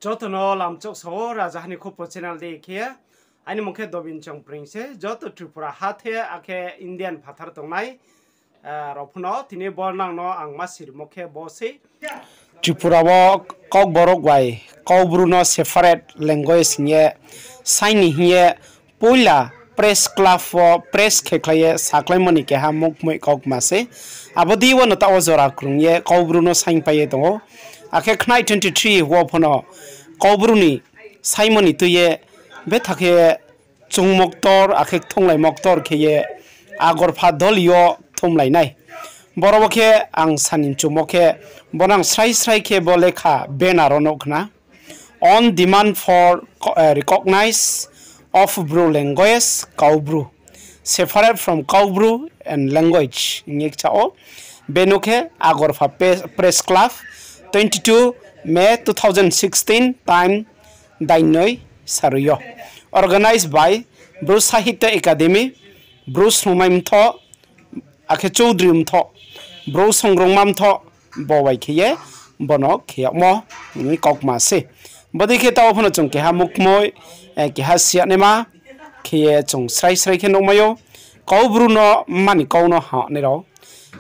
Jotono lamchok so rajahani khopo channel dekhiya ani mukhe dobin chong pringse joto Tripura hathe ake Indian phathar tongnai rofno tini bornang no ang masir mukhe bose Tripura wo kok borok bai kobruno separate language nye saini hye poila press club for press kheklaye saklaimoni ke ha mukmoi kok mase abodi wo nota ozora krungye kobruno sain paye tongo ake khnai 23 wo phono kobbruni saimoni tuye bethake chungmoktor ake thonglai moktor kheye agor phadolio thomlainai borobokhe ang sanin chumoke bonang srai ke bolekha banner onokna on demand for recognize of Bru language Kaubru separate from Kaubru and language ngekchao benoke agorfa press club 22 May 2016 time Dainoi Saruyo organized by Bru Sahitya Academy Bru Sumaimtho Ake Chaudhry Bru Songrongmamtho Bowai Khiye Bono Khiyamo ni kokma se bodi khe taw phono chung ke ha mukmoi ke ha sianema khiye chung srai khe nokmayo Kaubru no mani kauno ha ne ro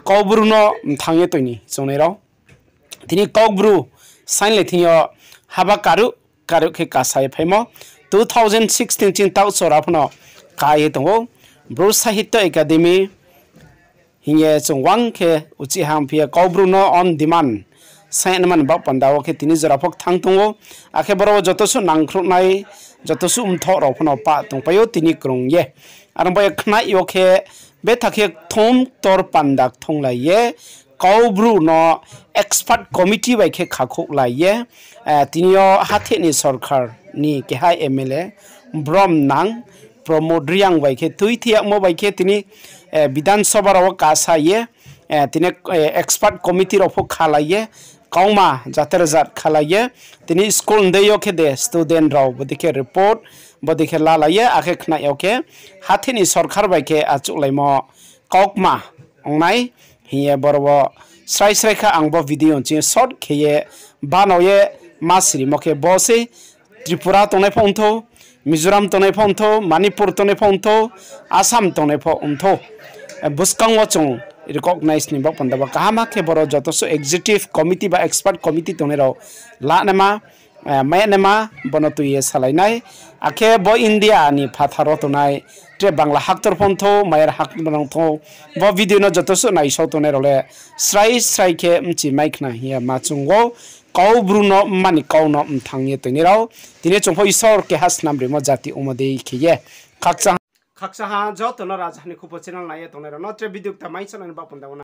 Kaubru no thangye toini chung ne ro tini Kaubru sign le thiyo haba karu khe kasai phemo 2016 chin taw sora phono kai tongo Bru Sahitya Academy hinge chung wang khe uchi ham phia Kaubru no on demand sain man ba pandawo ke tini jora phok thang tongo akhe boro jotosu nangkhrunai jotosu umtho ro phono pa tongpayo tini krung ye arambay khna yo khe bethake thom tor pandak thonglai ye Kaubru no expert committee bai khe khakhok lai ye tinio hathe ni sarkar ni ke hai MLA Brom nang promodriang bai khe tuithia mo bai khe tini Vidhan Sabha ro kasa ye tini expert committee ro phok khalai ye kauma jaterjat khalaye tini school ndeyo khe de student raw bodike report bodike lalaye akhe khna yoke hathini sarkar bai khe achuklaimo kokma ongnai hiye borbo srai kha angbo video chi short kheye banoye masri mokhe bose Tripura tonai phontho Mizoram tonai phontho Manipur tonai phontho Assam tonai phontho buskang wachung recognize ni ba pandaba kahama ke boro jotoso executive committee ba expert committee tonero la nama mayanema bonotu ye salainai akhe bo India ni phatharo tonai tre bangla haktor pontho mayar hak bonongtho bo video no jotoso nai so tonero le srai ke mchi maikna hiya machungo Kaubru no mani kauno mthangye tonero tine chongpho isor ke has namre mo jati umode khiye khaksa ha jotono rajhani khopo channel nai tonero no tre video ta mai channel ba pandaba